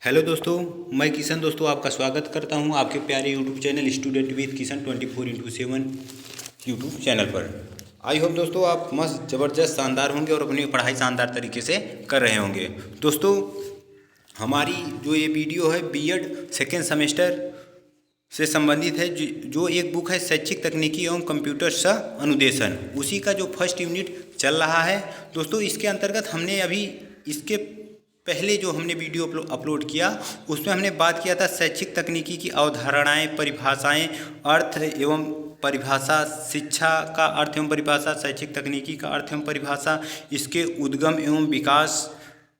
Hello दोस्तों, मैं किशन दोस्तों आपका स्वागत करता हूं आपके प्यारे YouTube channel student with Kishan 24x7 YouTube channel पर। आई होप दोस्तों आप मस्त ज़बरदस्त शानदार होंगे और अपनी पढ़ाई शानदार तरीके से कर रहे होंगे। दोस्तों हमारी जो ये वीडियो है बीएड सेकेंड सेमेस्टर से संबंधित है, जो एक बुक है शैक्षिक तकनीकी एवं कंप्यूटर सह अनुदेशन, उसी का जो फर्स्ट यूनिट चल रहा है। दोस्तों इसके अंतर्गत हमने अभी इसके पहले जो हमने वीडियो अपलोड किया उसमें हमने बात किया था शैक्षिक तकनीकी की अवधारणाएं, परिभाषाएं, अर्थ एवं परिभाषा, शिक्षा का अर्थ एवं परिभाषा, शैक्षिक तकनीकी का अर्थ एवं परिभाषा, इसके उद्गम एवं विकास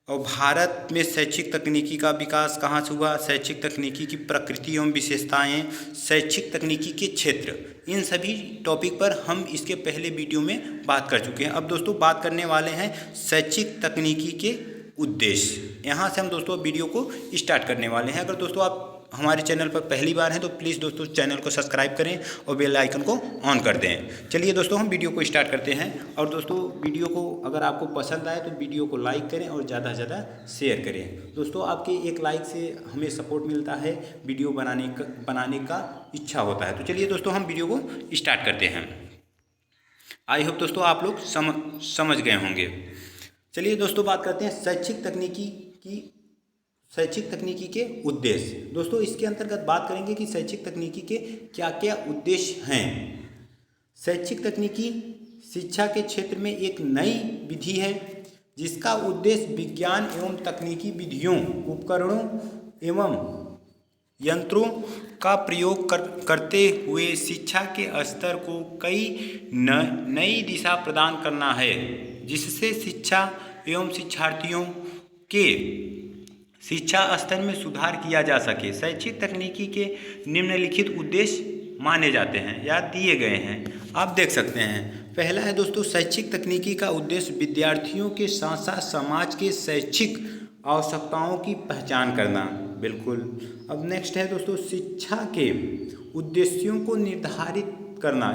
और भारत में शैक्षिक तकनीकी का विकास कहाँ से हुआ, शैक्षिक तकनीकी की प्रकृति एवं विशेषताएं, शैक्षिक तकनीकी के क्षेत्र, इन सभी टॉपिक पर हम इसके पहले वीडियो में बात कर चुके हैं। अब दोस्तों बात करने वाले हैं शैक्षिक तकनीकी के उद्देश्य। यहाँ से हम दोस्तों वीडियो को स्टार्ट करने वाले हैं। अगर दोस्तों आप हमारे चैनल पर पहली बार हैं तो प्लीज़ दोस्तों चैनल को सब्सक्राइब करें और बेल आइकन को ऑन कर दें। चलिए दोस्तों हम वीडियो को स्टार्ट करते हैं। और दोस्तों वीडियो को अगर आपको पसंद आए तो वीडियो को लाइक करें और ज़्यादा से ज़्यादा शेयर करें। दोस्तों आपके एक लाइक से हमें सपोर्ट मिलता है, वीडियो बनाने का इच्छा होता है। तो चलिए दोस्तों हम वीडियो को स्टार्ट करते हैं। आई होप दोस्तों आप लोग समझ गए होंगे। चलिए दोस्तों बात करते हैं शैक्षिक तकनीकी के उद्देश्य। दोस्तों इसके अंतर्गत बात करेंगे कि शैक्षिक तकनीकी के क्या क्या उद्देश्य हैं। शैक्षिक तकनीकी शिक्षा के क्षेत्र में एक नई विधि है जिसका उद्देश्य विज्ञान एवं तकनीकी विधियों, उपकरणों एवं यंत्रों का प्रयोग करते हुए शिक्षा के स्तर को कई नई दिशा प्रदान करना है, जिससे शिक्षा एवं शिक्षार्थियों के शिक्षा स्तर में सुधार किया जा सके। शैक्षिक तकनीकी के निम्नलिखित उद्देश्य माने जाते हैं या दिए गए हैं, आप देख सकते हैं। पहला है दोस्तों शैक्षिक तकनीकी का उद्देश्य विद्यार्थियों के साथ साथ समाज के शैक्षिक आवश्यकताओं की पहचान करना। बिल्कुल। अब नेक्स्ट है दोस्तों शिक्षा के उद्देश्यों को निर्धारित करना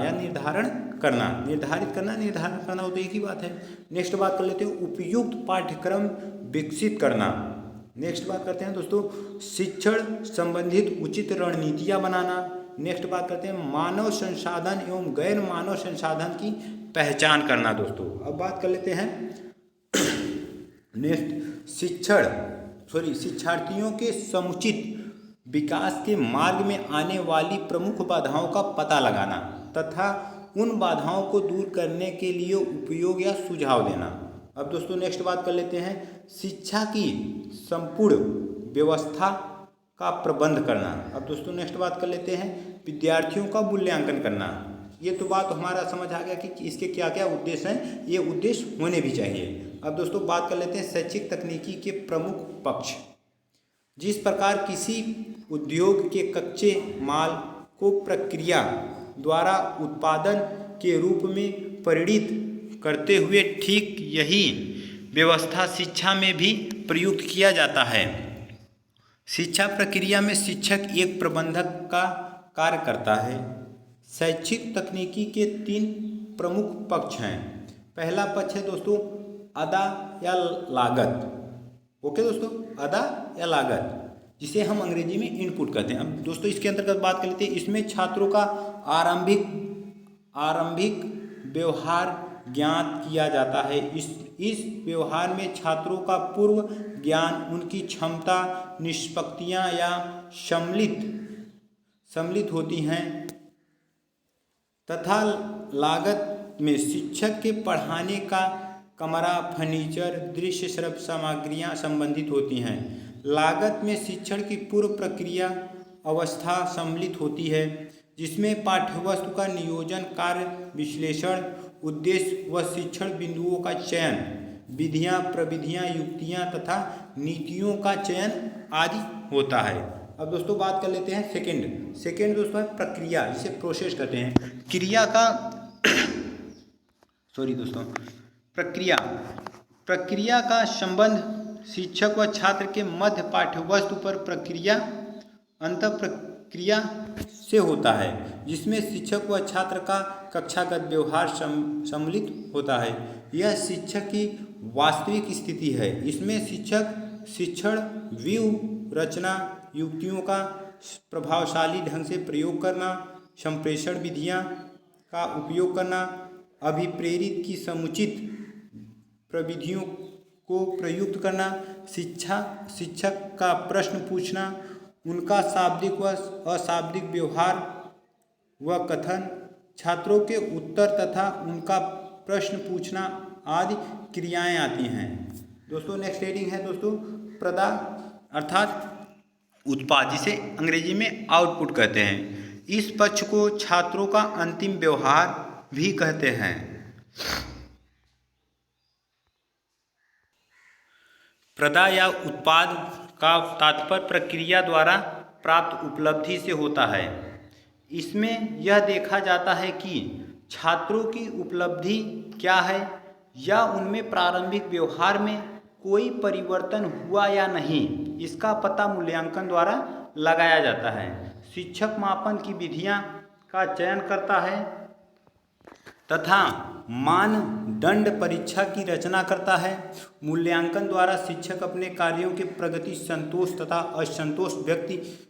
हो तो एक ही बात है। नेक्स्ट बात कर लेते हैं उपयुक्त पाठ्यक्रम विकसित करना। नेक्स्ट बात करते हैं दोस्तों शिक्षण संबंधित उचित रणनीतियाँ बनाना। नेक्स्ट बात करते हैं मानव संसाधन एवं गैर मानव संसाधन की पहचान करना। दोस्तों अब बात कर लेते हैं नेक्स्ट शिक्षार्थियों के समुचित विकास के मार्ग में आने वाली प्रमुख बाधाओं का पता लगाना तथा उन बाधाओं को दूर करने के लिए उपयोग या सुझाव देना। अब दोस्तों नेक्स्ट बात कर लेते हैं शिक्षा की संपूर्ण व्यवस्था का प्रबंध करना। अब दोस्तों नेक्स्ट बात कर लेते हैं विद्यार्थियों का मूल्यांकन करना। ये तो बात हमारा समझ आ गया कि इसके क्या क्या उद्देश्य हैं, ये उद्देश्य होने भी चाहिए। अब दोस्तों बात कर लेते हैं शैक्षिक तकनीकी के प्रमुख पक्ष। जिस प्रकार किसी उद्योग के कच्चे माल को प्रक्रिया द्वारा उत्पादन के रूप में परिणित करते हुए ठीक यही व्यवस्था शिक्षा में भी प्रयुक्त किया जाता है। शिक्षा प्रक्रिया में शिक्षक एक प्रबंधक का कार्य करता है। शैक्षिक तकनीकी के 3 प्रमुख पक्ष हैं। पहला पक्ष है दोस्तों अदा या लागत। ओके दोस्तों, अदा या लागत, जिसे हम अंग्रेजी में इनपुट कहते हैं। अब दोस्तों इसके अंतर्गत बात कर लेते हैं। इसमें छात्रों का आरंभिक व्यवहार ज्ञात किया जाता है। इस व्यवहार में छात्रों का पूर्व ज्ञान, उनकी क्षमता, निष्पत्तियाँ या सम्मिलित होती हैं तथा लागत में शिक्षक के पढ़ाने का कमरा, फर्नीचर, दृश्य श्रव्य सामग्रियाँ संबंधित होती हैं। लागत में शिक्षण की पूर्व प्रक्रिया अवस्था सम्मिलित होती है, जिसमें पाठ्यवस्तु का नियोजन, कार्य विश्लेषण, उद्देश्य व शिक्षण बिंदुओं का चयन, विधियाँ, प्रविधियाँ, युक्तियाँ तथा नीतियों का चयन आदि होता है। अब दोस्तों बात कर लेते हैं सेकेंड दोस्तों है प्रक्रिया, जिसे प्रोसेस कहते हैं। प्रक्रिया का संबंध शिक्षक व छात्र के मध्य पाठ्यवस्तु पर अंतःप्रक्रिया से होता है, जिसमें शिक्षक व छात्र का कक्षागत व्यवहार सम्मिलित होता है। यह शिक्षक की वास्तविक स्थिति है। इसमें शिक्षक शिक्षण व्यूह रचना, युक्तियों का प्रभावशाली ढंग से प्रयोग करना, संप्रेषण विधियाँ का उपयोग करना, अभिप्रेरित की समुचित प्रविधियों को प्रयुक्त करना, शिक्षक का प्रश्न पूछना, उनका शाब्दिक व अशाब्दिक व्यवहार व कथन, छात्रों के उत्तर तथा उनका प्रश्न पूछना आदि क्रियाएं आती हैं। दोस्तों नेक्स्ट हेडिंग है दोस्तों प्रदा अर्थात उत्पाद, जिसे अंग्रेजी में आउटपुट कहते हैं। इस पक्ष को छात्रों का अंतिम व्यवहार भी कहते हैं। प्रदा या उत्पाद का तात्पर्य प्रक्रिया द्वारा प्राप्त उपलब्धि से होता है। इसमें यह देखा जाता है कि छात्रों की उपलब्धि क्या है या उनमें प्रारंभिक व्यवहार में कोई परिवर्तन हुआ या नहीं, इसका पता मूल्यांकन द्वारा लगाया जाता है। शिक्षक मापन की विधियां का चयन करता है तथा मानदंड परीक्षा की रचना करता है। मूल्यांकन द्वारा शिक्षक अपने कार्यों के प्रगति, संतोष तथा असंतोष व्यक्त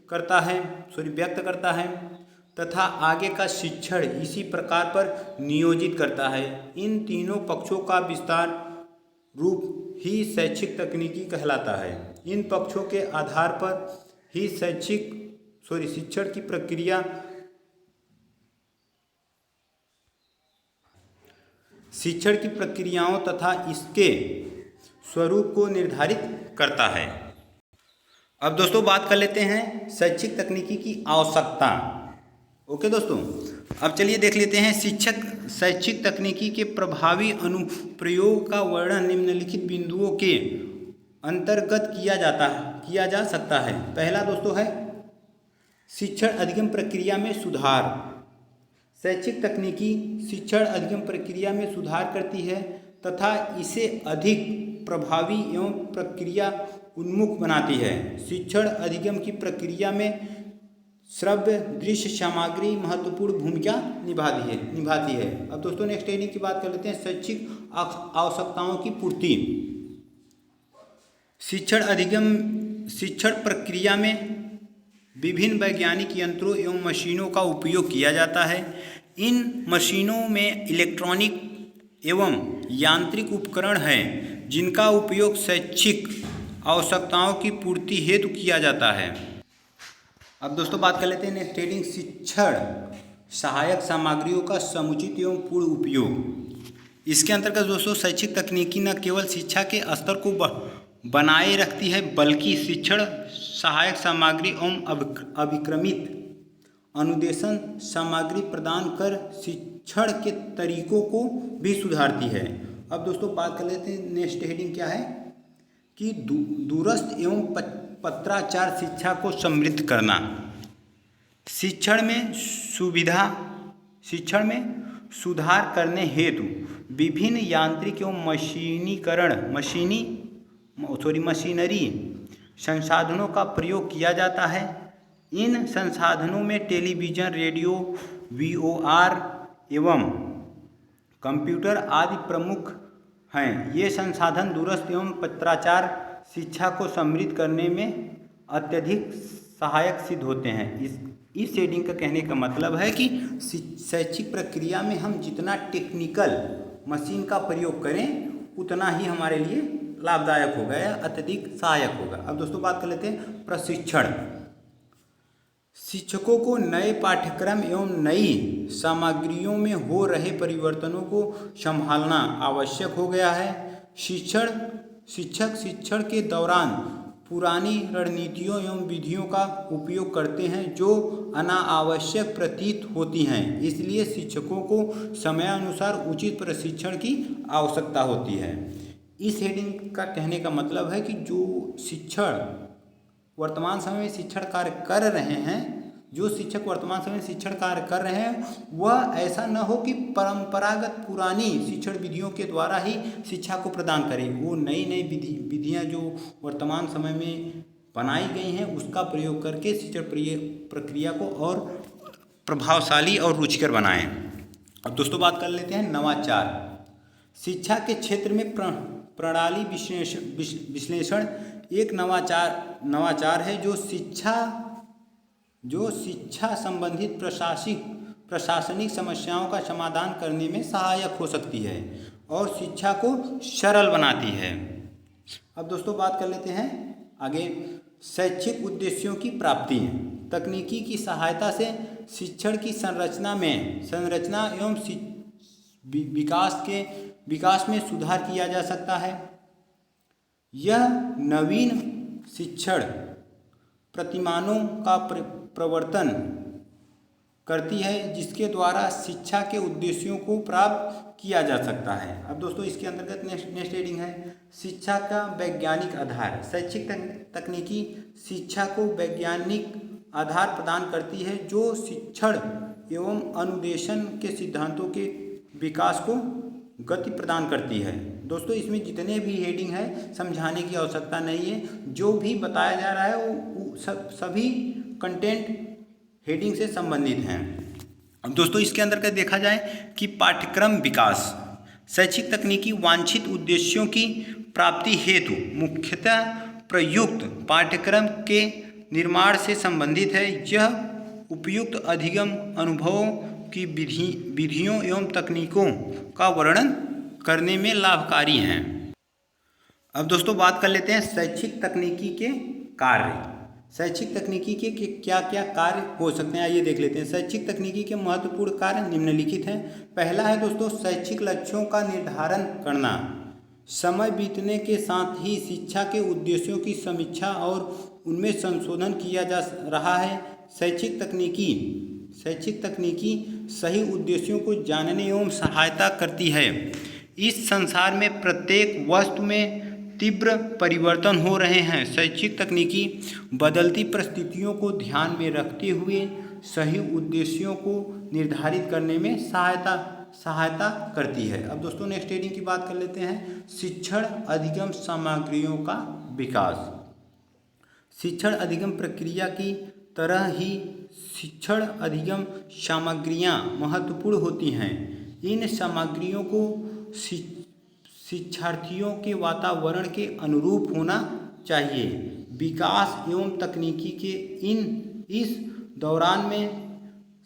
करता है तथा आगे का शिक्षण इसी प्रकार पर नियोजित करता है। इन तीनों पक्षों का विस्तार रूप ही शैक्षिक तकनीकी कहलाता है। इन पक्षों के आधार पर ही शिक्षण की प्रक्रिया शिक्षण की प्रक्रियाओं तथा इसके स्वरूप को निर्धारित करता है। अब दोस्तों बात कर लेते हैं शैक्षिक तकनीकी की आवश्यकता। ओके दोस्तों, अब चलिए देख लेते हैं शैक्षिक तकनीकी के प्रभावी अनुप्रयोग का वर्णन निम्नलिखित बिंदुओं के अंतर्गत किया जा सकता है। पहला दोस्तों है शिक्षण अधिगम प्रक्रिया में सुधार। शैक्षिक तकनीकी शिक्षण अधिगम प्रक्रिया में सुधार करती है तथा इसे अधिक प्रभावी एवं प्रक्रिया उन्मुख बनाती है। शिक्षण अधिगम की प्रक्रिया में श्रव्य दृश्य सामग्री महत्वपूर्ण भूमिका निभाती है। अब दोस्तों नेक्स्ट हेडिंग की बात कर लेते हैं शैक्षिक आवश्यकताओं की पूर्ति। शिक्षण प्रक्रिया में विभिन्न वैज्ञानिक यंत्रों एवं मशीनों का उपयोग किया जाता है। इन मशीनों में इलेक्ट्रॉनिक एवं यांत्रिक उपकरण हैं जिनका उपयोग शैक्षिक आवश्यकताओं की पूर्ति हेतु किया जाता है। अब दोस्तों बात कर लेते हैं नेक्स्ट हेडिंग शिक्षण सहायक सामग्रियों का समुचित एवं पूर्ण उपयोग। इसके अंतर्गत दोस्तों शैक्षिक तकनीकी न केवल शिक्षा के स्तर को बनाए रखती है बल्कि शिक्षण सहायक सामग्री एवं अभिक्रमित अनुदेशन सामग्री प्रदान कर शिक्षण के तरीकों को भी सुधारती है। अब दोस्तों बात कर लेते हैं नेक्स्ट हेडिंग क्या है कि दूरस्थ एवं पत्राचार शिक्षा को समृद्ध करना। शिक्षण में सुधार करने हेतु विभिन्न यांत्रिक एवं मशीनरी संसाधनों का प्रयोग किया जाता है। इन संसाधनों में टेलीविज़न, रेडियो, VOR एवं कंप्यूटर आदि प्रमुख हैं। ये संसाधन दूरस्थ एवं पत्राचार शिक्षा को समृद्ध करने में अत्यधिक सहायक सिद्ध होते हैं। इस हेडिंग का कहने का मतलब है कि शैक्षिक प्रक्रिया में हम जितना टेक्निकल मशीन का प्रयोग करें उतना ही हमारे लिए लाभदायक होगा या अत्यधिक सहायक होगा। अब दोस्तों बात कर लेते हैं प्रशिक्षण। शिक्षकों को नए पाठ्यक्रम एवं नई सामग्रियों में हो रहे परिवर्तनों को संभालना आवश्यक हो गया है। शिक्षक शिक्षण के दौरान पुरानी रणनीतियों एवं विधियों का उपयोग करते हैं जो अनावश्यक प्रतीत होती हैं। इसलिए शिक्षकों को समयानुसार उचित प्रशिक्षण की आवश्यकता होती है। इस हेडिंग का कहने का मतलब है कि जो वर्तमान समय में शिक्षण कार्य कर रहे हैं, जो शिक्षक वर्तमान समय में शिक्षण कार्य कर रहे हैं वह ऐसा न हो कि परंपरागत पुरानी शिक्षण विधियों के द्वारा ही शिक्षा को प्रदान करें। वो नई विधियां जो वर्तमान समय में बनाई गई हैं उसका प्रयोग करके शिक्षण प्रक्रिया को और प्रभावशाली और रुचिकर बनाएं। अब दोस्तों बात कर लेते हैं नवाचार। शिक्षा के क्षेत्र में प्रणाली विश्लेषण एक नवाचार है जो शिक्षा संबंधित प्रशासनिक समस्याओं का समाधान करने में सहायक हो सकती है और शिक्षा को सरल बनाती है। अब दोस्तों बात कर लेते हैं आगे शैक्षिक उद्देश्यों की प्राप्ति। तकनीकी की सहायता से शिक्षण की संरचना एवं विकास में सुधार किया जा सकता है। यह नवीन शिक्षण प्रतिमानों का प्रवर्तन करती है जिसके द्वारा शिक्षा के उद्देश्यों को प्राप्त किया जा सकता है। अब दोस्तों इसके अंतर्गत नेक्स्ट हेडिंग है शिक्षा का वैज्ञानिक आधार। शैक्षिक तकनीकी शिक्षा को वैज्ञानिक आधार प्रदान करती है जो शिक्षण एवं अनुदेशन के सिद्धांतों के विकास को गति प्रदान करती है। दोस्तों इसमें जितने भी हेडिंग है समझाने की आवश्यकता नहीं है, जो भी बताया जा रहा है वो सभी कंटेंट हेडिंग से संबंधित हैं। अब दोस्तों इसके अंदर देखा जाए कि पाठ्यक्रम विकास शैक्षिक तकनीकी वांछित उद्देश्यों की प्राप्ति हेतु मुख्यतः प्रयुक्त पाठ्यक्रम के निर्माण से संबंधित है। यह उपयुक्त अधिगम अनुभवों की विधियों एवं तकनीकों का वर्णन करने में लाभकारी हैं। अब दोस्तों बात कर लेते हैं शैक्षिक तकनीकी के कार्य। शैक्षिक तकनीकी के क्या क्या कार्य हो सकते हैं आइए देख लेते हैं। शैक्षिक तकनीकी के महत्वपूर्ण कार्य निम्नलिखित हैं। पहला है दोस्तों शैक्षिक लक्ष्यों का निर्धारण करना। समय बीतने के साथ ही शिक्षा के उद्देश्यों की समीक्षा और उनमें संशोधन किया जा रहा है। शैक्षिक तकनीकी सही उद्देश्यों को जानने एवं सहायता करती है। इस संसार में प्रत्येक वस्तु में तीव्र परिवर्तन हो रहे हैं। शैक्षिक तकनीकी बदलती परिस्थितियों को ध्यान में रखते हुए सही उद्देश्यों को निर्धारित करने में सहायता करती है। अब दोस्तों नेक्स्ट हेडिंग की बात कर लेते हैं शिक्षण अधिगम सामग्रियों का विकास। शिक्षण अधिगम प्रक्रिया की तरह ही शिक्षण अधिगम सामग्रियां महत्वपूर्ण होती हैं। इन सामग्रियों को शिक्षार्थियों के वातावरण के अनुरूप होना चाहिए। विकास एवं तकनीकी के इस दौरान में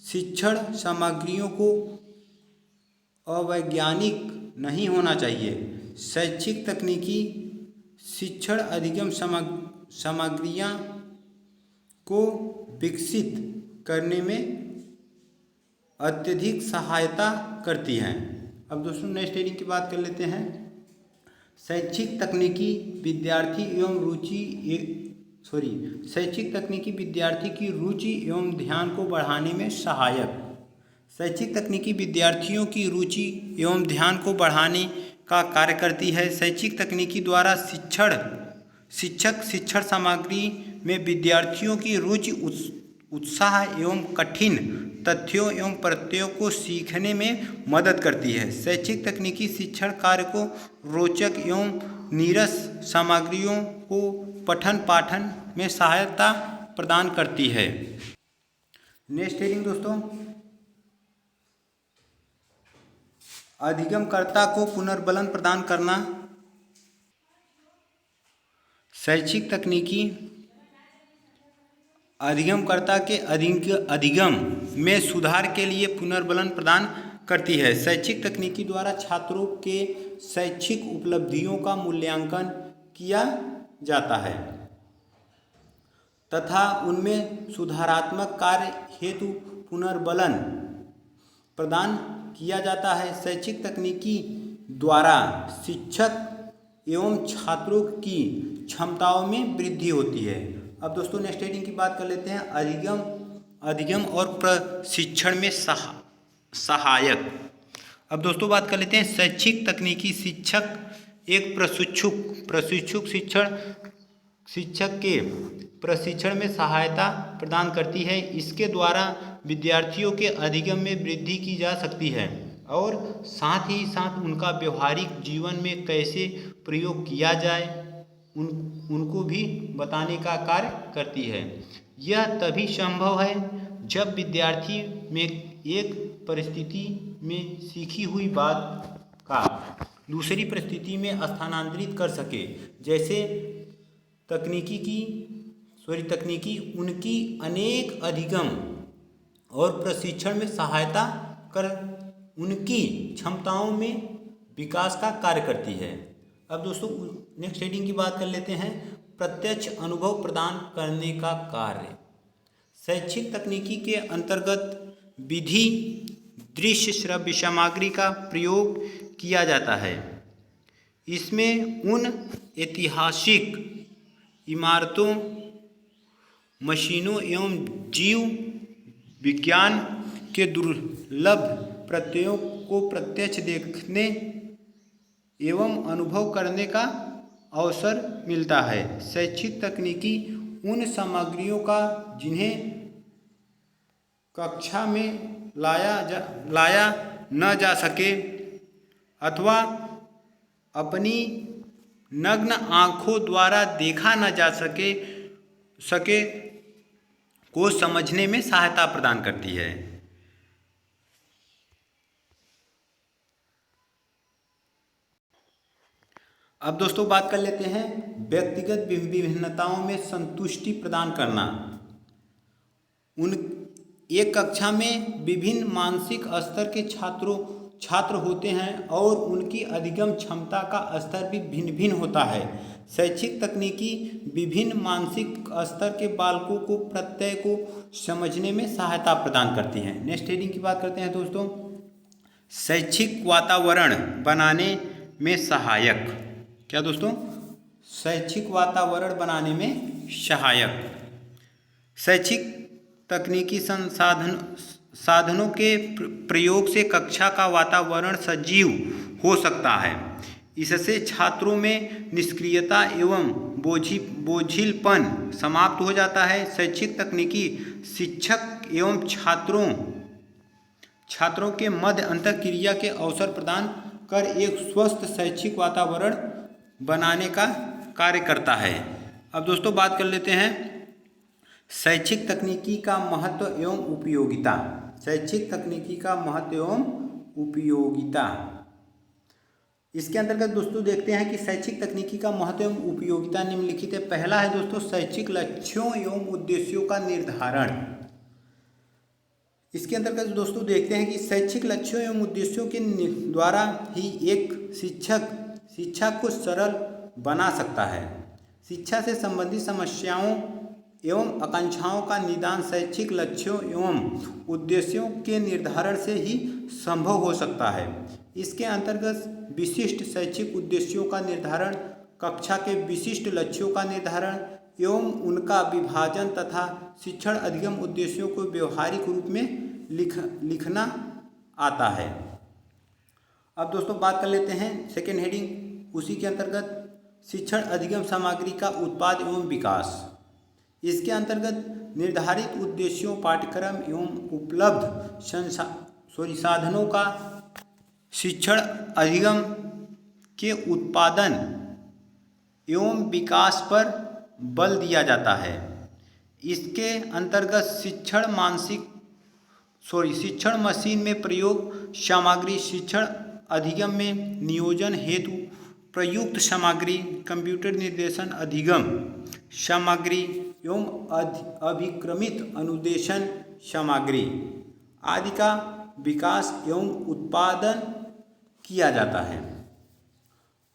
शिक्षण सामग्रियों को अवैज्ञानिक नहीं होना चाहिए। शैक्षिक तकनीकी शिक्षण अधिगम सामग्रियां को विकसित करने में अत्यधिक सहायता करती हैं। अब दोस्तों नेक्स्ट हेडिंग की बात कर लेते हैं शैक्षिक तकनीकी विद्यार्थी की रुचि एवं ध्यान को बढ़ाने में सहायक। शैक्षिक तकनीकी विद्यार्थियों की रुचि एवं ध्यान को बढ़ाने का कार्य करती है। शैक्षिक तकनीकी द्वारा शिक्षक शिक्षण सामग्री में विद्यार्थियों की रुचि उत्साह एवं कठिन तथ्यों एवं प्रत्ययों को सीखने में मदद करती है। शैक्षिक तकनीकी शिक्षण कार्य को रोचक एवं नीरस सामग्रियों को पठन पाठन में सहायता प्रदान करती है। नेक्स्ट हेडिंग दोस्तों अधिगमकर्ता को पुनर्बलन प्रदान करना। शैक्षिक तकनीकी अधिगमकर्ता के अधिगम में सुधार के लिए पुनर्बलन प्रदान करती है। शैक्षिक तकनीकी द्वारा छात्रों के शैक्षिक उपलब्धियों का मूल्यांकन किया जाता है तथा उनमें सुधारात्मक कार्य हेतु पुनर्बलन प्रदान किया जाता है। शैक्षिक तकनीकी द्वारा शिक्षक एवं छात्रों की क्षमताओं में वृद्धि होती है। अब दोस्तों नेक्स्ट हेडिंग की बात कर लेते हैं अधिगम और प्रशिक्षण में सहायक। अब दोस्तों बात कर लेते हैं शैक्षिक तकनीकी शिक्षक एक प्रशिक्षुक शिक्षक के प्रशिक्षण में सहायता प्रदान करती है। इसके द्वारा विद्यार्थियों के अधिगम में वृद्धि की जा सकती है और साथ ही साथ उनका व्यवहारिक जीवन में कैसे प्रयोग किया जाए उनको भी बताने का कार्य करती है। यह तभी संभव है जब विद्यार्थी में एक परिस्थिति में सीखी हुई बात का दूसरी परिस्थिति में स्थानांतरित कर सके, जैसे तकनीकी उनकी अनेक अधिगम और प्रशिक्षण में सहायता कर उनकी क्षमताओं में विकास का कार्य करती है। अब दोस्तों नेक्स्ट हेडिंग की बात कर लेते हैं, प्रत्यक्ष अनुभव प्रदान करने का कार्य। शैक्षिक तकनीकी के अंतर्गत विधि दृश्य श्रव्य सामग्री का प्रयोग किया जाता है। इसमें उन ऐतिहासिक इमारतों, मशीनों एवं जीव विज्ञान के दुर्लभ प्रत्ययों को प्रत्यक्ष देखने एवं अनुभव करने का अवसर मिलता है। शैक्षिक तकनीकी उन सामग्रियों का जिन्हें कक्षा में लाया न जा सके अथवा अपनी नग्न आँखों द्वारा देखा न जा सके को समझने में सहायता प्रदान करती है। अब दोस्तों बात कर लेते हैं व्यक्तिगत विभिन्नताओं में संतुष्टि प्रदान करना। एक कक्षा में विभिन्न मानसिक स्तर के छात्र होते हैं और उनकी अधिगम क्षमता का स्तर भी भिन्न भिन्न होता है। शैक्षिक तकनीकी विभिन्न मानसिक स्तर के बालकों को प्रत्यय को समझने में सहायता प्रदान करती हैं। नेक्स्ट हेडिंग की बात करते हैं दोस्तों, शैक्षिक वातावरण बनाने में सहायक। क्या दोस्तों? शैक्षिक वातावरण बनाने में सहायक। शैक्षिक तकनीकी साधनों के प्रयोग से कक्षा का वातावरण सजीव हो सकता है। इससे छात्रों में निष्क्रियता एवं बोझिलपन समाप्त हो जाता है। शैक्षिक तकनीकी शिक्षक एवं छात्रों के मध्य अंतःक्रिया के अवसर प्रदान कर एक स्वस्थ शैक्षिक वातावरण बनाने का कार्य करता है। अब दोस्तों बात कर लेते हैं शैक्षिक तकनीकी का महत्व एवं उपयोगिता। शैक्षिक तकनीकी का महत्व एवं उपयोगिता, इसके अंतर्गत दोस्तों देखते हैं कि शैक्षिक तकनीकी का महत्व एवं उपयोगिता निम्नलिखित है। पहला है दोस्तों शैक्षिक लक्ष्यों एवं उद्देश्यों का निर्धारण। इसके अंतर्गत दोस्तों देखते हैं कि शैक्षिक लक्ष्यों एवं उद्देश्यों के द्वारा ही एक शिक्षक शिक्षा को सरल बना सकता है। शिक्षा से संबंधित समस्याओं एवं आकांक्षाओं का निदान शैक्षिक लक्ष्यों एवं उद्देश्यों के निर्धारण से ही संभव हो सकता है। इसके अंतर्गत विशिष्ट शैक्षिक उद्देश्यों का निर्धारण, कक्षा के विशिष्ट लक्ष्यों का निर्धारण एवं उनका विभाजन तथा शिक्षण अधिगम उद्देश्यों को व्यवहारिक रूप में लिखना आता है। अब दोस्तों बात कर लेते हैं सेकेंड हेडिंग, उसी के अंतर्गत शिक्षण अधिगम सामग्री का उत्पाद एवं विकास। इसके अंतर्गत निर्धारित उद्देश्यों, पाठ्यक्रम एवं उपलब्ध साधनों का शिक्षण अधिगम के उत्पादन एवं विकास पर बल दिया जाता है। इसके अंतर्गत शिक्षण मशीन में प्रयोग सामग्री, शिक्षण अधिगम में नियोजन हेतु प्रयुक्त सामग्री, कंप्यूटर निर्देशन अधिगम सामग्री एवं अभिक्रमित अनुदेशन सामग्री आदि का विकास एवं उत्पादन किया जाता है।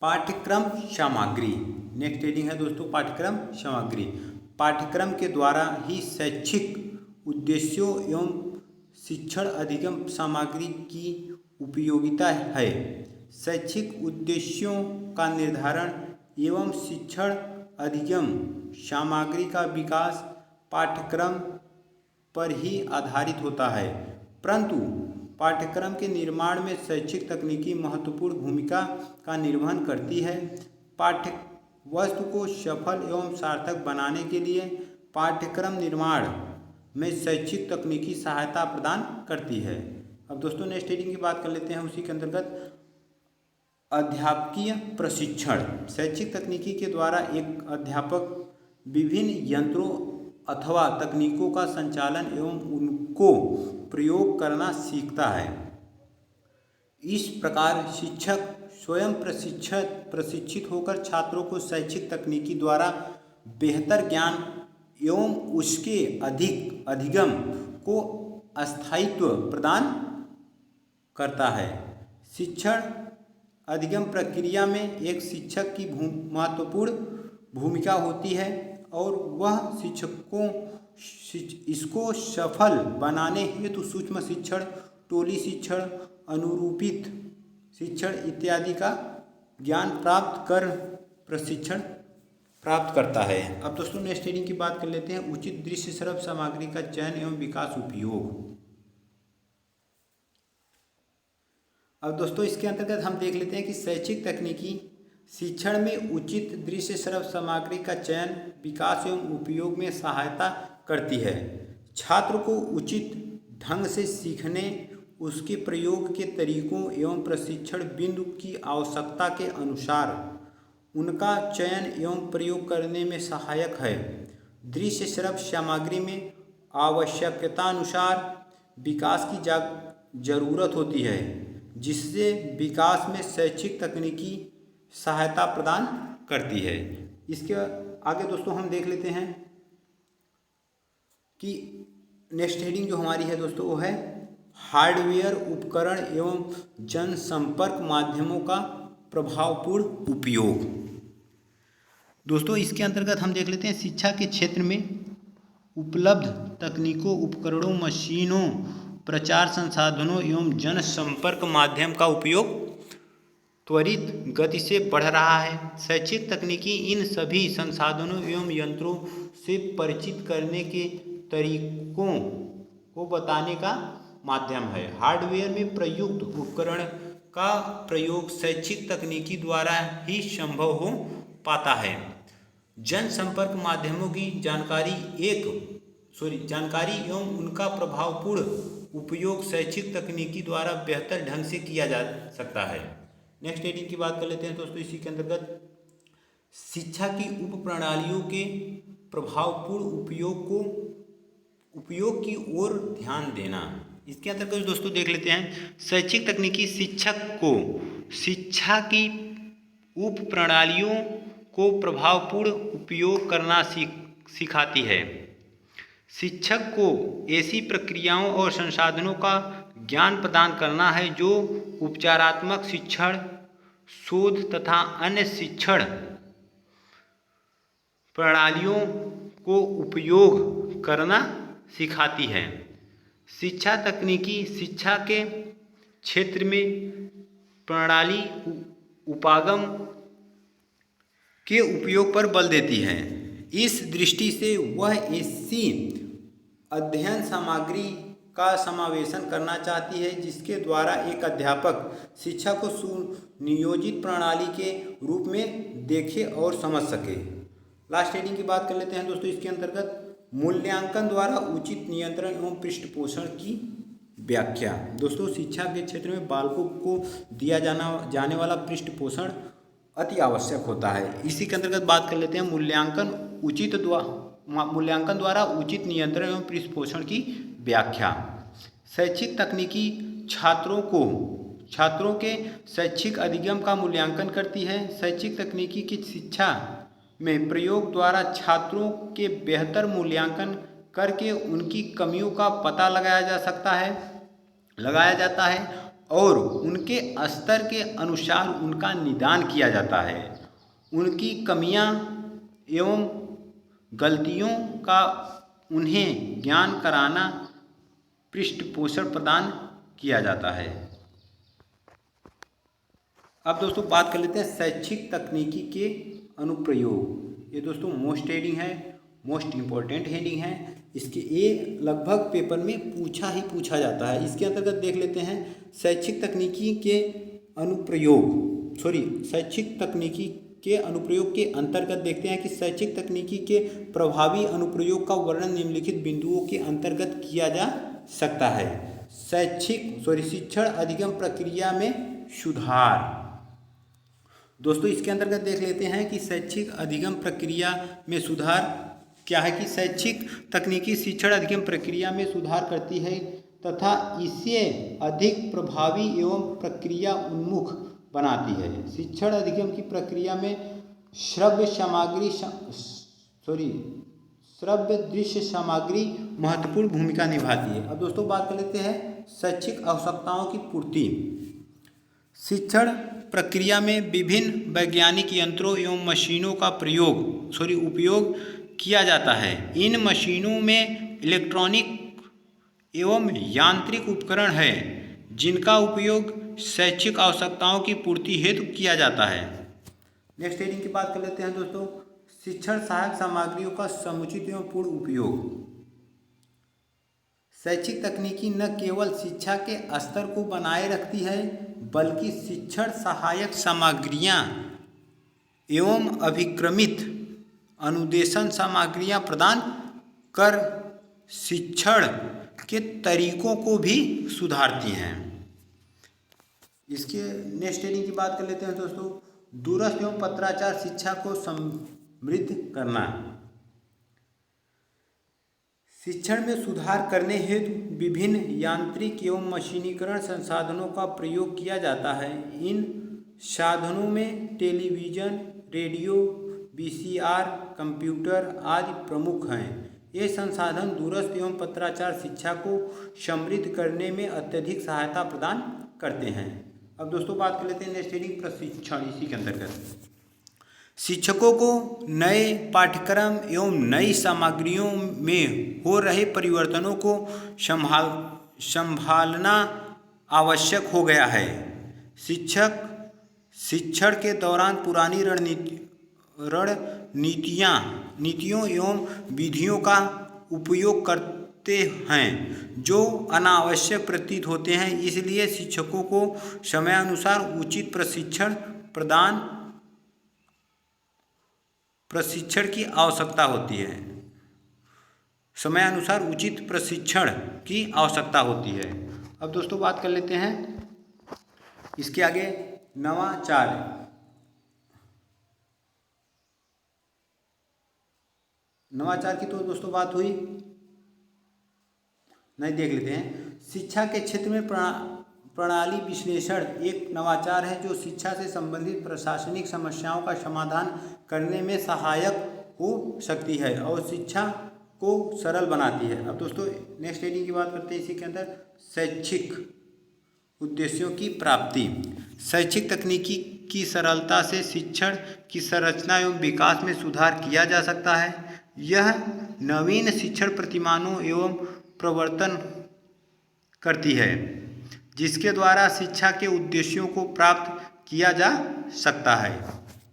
पाठ्यक्रम सामग्री, नेक्स्ट हेडिंग है दोस्तों पाठ्यक्रम सामग्री। पाठ्यक्रम के द्वारा ही शैक्षिक उद्देश्यों एवं शिक्षण अधिगम सामग्री की उपयोगिता है। शैक्षिक उद्देश्यों का निर्धारण एवं शिक्षण अधिगम सामग्री का विकास पाठ्यक्रम पर ही आधारित होता है, परंतु पाठ्यक्रम के निर्माण में शैक्षिक तकनीकी महत्वपूर्ण भूमिका का निर्वहन करती है। पाठ्य वस्तु को सफल एवं सार्थक बनाने के लिए पाठ्यक्रम निर्माण में शैक्षिक तकनीकी सहायता प्रदान करती है। अब दोस्तों नेक्स्ट हेडिंग की बात कर लेते हैं, उसी के अंतर्गत अध्यापकीय प्रशिक्षण। शैक्षिक तकनीकी के द्वारा एक अध्यापक विभिन्न यंत्रों अथवा तकनीकों का संचालन एवं उनको प्रयोग करना सीखता है। इस प्रकार शिक्षक स्वयं प्रशिक्षित होकर छात्रों को शैक्षिक तकनीकी द्वारा बेहतर ज्ञान एवं उसके अधिगम को स्थायित्व प्रदान करता है। शिक्षण अधिगम प्रक्रिया में एक शिक्षक की महत्वपूर्ण भूमिका होती है और वह शिक्षकों इसको सफल बनाने हेतु सूक्ष्म शिक्षण, टोली शिक्षण, अनुरूपित शिक्षण इत्यादि का ज्ञान प्राप्त कर प्रशिक्षण प्राप्त करता है। अब दोस्तों नेक्स्ट हेडिंग की बात कर लेते हैं, उचित दृश्य श्रव्य सामग्री का चयन एवं विकास उपयोग। अब दोस्तों इसके अंतर्गत हम देख लेते हैं कि शैक्षिक तकनीकी शिक्षण में उचित दृश्य श्रव्य सामग्री का चयन, विकास एवं उपयोग में सहायता करती है। छात्र को उचित ढंग से सीखने, उसके प्रयोग के तरीकों एवं प्रशिक्षण बिंदु की आवश्यकता के अनुसार उनका चयन एवं प्रयोग करने में सहायक है। दृश्य श्रव्य सामग्री में आवश्यकतानुसार विकास की जरूरत होती है, जिससे विकास में शैक्षिक तकनीकी सहायता प्रदान करती है। इसके आगे दोस्तों हम देख लेते हैं कि नेक्स्ट हेडिंग जो हमारी है दोस्तों वो है हार्डवेयर उपकरण एवं जनसंपर्क माध्यमों का प्रभावपूर्ण उपयोग। दोस्तों इसके अंतर्गत हम देख लेते हैं शिक्षा के क्षेत्र में उपलब्ध तकनीकों, उपकरणों, मशीनों, प्रचार संसाधनों एवं जनसंपर्क माध्यम का उपयोग त्वरित गति से बढ़ रहा है। शैक्षिक तकनीकी इन सभी संसाधनों एवं यंत्रों से परिचित करने के तरीकों को बताने का माध्यम है। हार्डवेयर में प्रयुक्त उपकरण का प्रयोग शैक्षिक तकनीकी द्वारा ही संभव हो पाता है। जनसंपर्क माध्यमों की जानकारी एवं उनका प्रभावपूर्ण उपयोग शैक्षिक तकनीकी द्वारा बेहतर ढंग से किया जा सकता है। नेक्स्ट हेडिंग की बात कर लेते हैं दोस्तों, इसी के अंतर्गत शिक्षा की उप प्रणालियों के प्रभावपूर्ण उपयोग की ओर ध्यान देना। इसके अंतर्गत दोस्तों देख लेते हैं शैक्षिक तकनीकी शिक्षक को शिक्षा की उप प्रणालियों को प्रभावपूर्ण उपयोग करना सिखाती है। शिक्षक को ऐसी प्रक्रियाओं और संसाधनों का ज्ञान प्रदान करना है जो उपचारात्मक शिक्षण, शोध तथा अन्य शिक्षण प्रणालियों को उपयोग करना सिखाती है। शिक्षा तकनीकी शिक्षा के क्षेत्र में प्रणाली उपागम के उपयोग पर बल देती है। इस दृष्टि से वह ऐसी अध्ययन सामग्री का समावेशन करना चाहती है जिसके द्वारा एक अध्यापक शिक्षा को सुनियोजित प्रणाली के रूप में देखे और समझ सके। लास्ट हेडिंग की बात कर लेते हैं दोस्तों, इसके अंतर्गत मूल्यांकन द्वारा उचित नियंत्रण एवं पृष्ठपोषण की व्याख्या। दोस्तों शिक्षा के क्षेत्र में बालकों को दिया जाने वाला पृष्ठपोषण अति आवश्यक होता है। इसी के अंतर्गत बात कर लेते हैं मूल्यांकन द्वारा उचित नियंत्रण एवं पृष्ठपोषण की व्याख्या। शैक्षिक तकनीकी छात्रों के शैक्षिक अधिगम का मूल्यांकन करती है। शैक्षिक तकनीकी की शिक्षा में प्रयोग द्वारा छात्रों के बेहतर मूल्यांकन करके उनकी कमियों का पता लगाया जाता है और उनके स्तर के अनुसार उनका निदान किया जाता है। उनकी कमियां एवं गलतियों का उन्हें ज्ञान कराना, पृष्ठपोषण प्रदान किया जाता है। अब दोस्तों बात कर लेते हैं शैक्षिक तकनीकी के अनुप्रयोग। ये दोस्तों मोस्ट हेडिंग है, मोस्ट इम्पोर्टेंट हेडिंग है। इसके ये लगभग पेपर में पूछा जाता है। इसके अंतर्गत देख लेते हैं शैक्षिक तकनीकी के अनुप्रयोग के अंतर्गत देखते हैं कि शैक्षिक तकनीकी के प्रभावी अनुप्रयोग का वर्णन निम्नलिखित बिंदुओं के अंतर्गत किया जा सकता है। शिक्षण अधिगम प्रक्रिया में सुधार। दोस्तों इसके अंतर्गत देख लेते हैं कि शैक्षिक अधिगम प्रक्रिया में सुधार क्या है कि शैक्षिक तकनीकी शिक्षण अधिगम प्रक्रिया में सुधार करती है तथा इसे अधिक प्रभावी एवं प्रक्रिया उन्मुख बनाती है। शिक्षण अधिगम की प्रक्रिया में श्रव्य दृश्य सामग्री महत्वपूर्ण भूमिका निभाती है। अब दोस्तों बात कर लेते हैं शैक्षिक आवश्यकताओं की पूर्ति। शिक्षण प्रक्रिया में विभिन्न वैज्ञानिक यंत्रों एवं मशीनों का उपयोग किया जाता है। इन मशीनों में इलेक्ट्रॉनिक एवं यांत्रिक उपकरण हैं जिनका उपयोग शैक्षिक आवश्यकताओं की पूर्ति हेतु किया जाता है। नेक्स्ट हेडिंग की बात कर लेते हैं दोस्तों, शिक्षण सहायक सामग्रियों का समुचित एवं पूर्ण उपयोग। शैक्षिक तकनीकी न केवल शिक्षा के स्तर को बनाए रखती है बल्कि शिक्षण सहायक सामग्रियां एवं अभिक्रमित अनुदेशन सामग्रियां प्रदान कर शिक्षण के तरीकों को भी सुधारती हैं। इसके नेक्स्ट हेडिंग की बात कर लेते हैं दोस्तों, दूरस्थ एवं पत्राचार शिक्षा को समृद्ध करना। शिक्षण में सुधार करने हेतु विभिन्न यांत्रिक एवं मशीनीकरण संसाधनों का प्रयोग किया जाता है। इन साधनों में टेलीविज़न, रेडियो, VCR, कंप्यूटर आदि प्रमुख हैं। ये संसाधन दूरस्थ एवं पत्राचार शिक्षा को समृद्ध करने में अत्यधिक सहायता प्रदान करते हैं। अब दोस्तों बात कर लेते हैं नेक्स्ट हेडिंग प्रशिक्षण। इसी के अंतर्गत शिक्षकों को नए पाठ्यक्रम एवं नई सामग्रियों में हो रहे परिवर्तनों को संभालना आवश्यक हो गया है। शिक्षक शिक्षण के दौरान पुरानी नीतियों एवं विधियों का उपयोग करते हैं जो अनावश्यक प्रतीत होते हैं। इसलिए शिक्षकों को समयानुसार उचित प्रशिक्षण की आवश्यकता होती है। समयानुसार उचित प्रशिक्षण की आवश्यकता होती है। अब दोस्तों बात कर लेते हैं इसके आगे नवाचार। नवाचार की तो दोस्तों बात हुई, नहीं देख लेते हैं। शिक्षा के क्षेत्र में प्रणाली विश्लेषण एक नवाचार है जो शिक्षा से संबंधित प्रशासनिक समस्याओं का समाधान करने में सहायक हो सकती है और शिक्षा को सरल बनाती है। अब दोस्तों नेक्स्ट हेडिंग की बात करते हैं इसी के अंदर, शैक्षिक उद्देश्यों की प्राप्ति। शैक्षिक तकनीकी की सरलता से शिक्षण की संरचना एवं विकास में सुधार किया जा सकता है। यह नवीन शिक्षण प्रतिमानों एवं प्रवर्तन करती है जिसके द्वारा शिक्षा के उद्देश्यों को प्राप्त किया जा सकता है।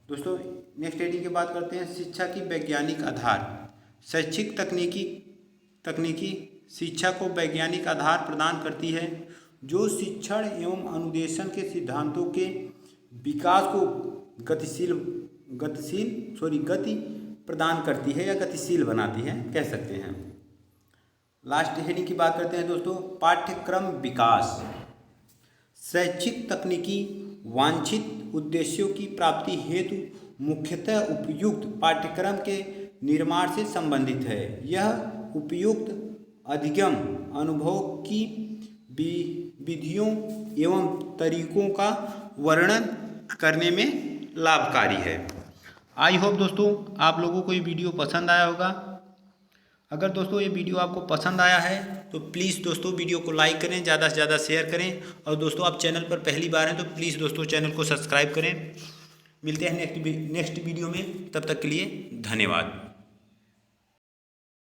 दोस्तों नेक्स्ट हेडिंग की बात करते हैं शिक्षा की वैज्ञानिक आधार। शैक्षिक तकनीकी शिक्षा को वैज्ञानिक आधार प्रदान करती है जो शिक्षण एवं अनुदेशन के सिद्धांतों के विकास को गति प्रदान करती है या गतिशील बनाती है कह सकते हैं। लास्ट हेडिंग की बात करते हैं दोस्तों, पाठ्यक्रम विकास। शैक्षिक तकनीकी वांछित उद्देश्यों की प्राप्ति हेतु मुख्यतः उपयुक्त पाठ्यक्रम के निर्माण से संबंधित है। यह उपयुक्त अधिगम अनुभव की विधियों एवं तरीकों का वर्णन करने में लाभकारी है। आई होप दोस्तों आप लोगों को ये वीडियो पसंद आया होगा। अगर दोस्तों ये वीडियो आपको पसंद आया है तो प्लीज़ दोस्तों वीडियो को लाइक करें, ज़्यादा से ज़्यादा शेयर करें और दोस्तों आप चैनल पर पहली बार हैं तो प्लीज़ दोस्तों चैनल को सब्सक्राइब करें। मिलते हैं नेक्स्ट वीडियो में, तब तक के लिए धन्यवाद।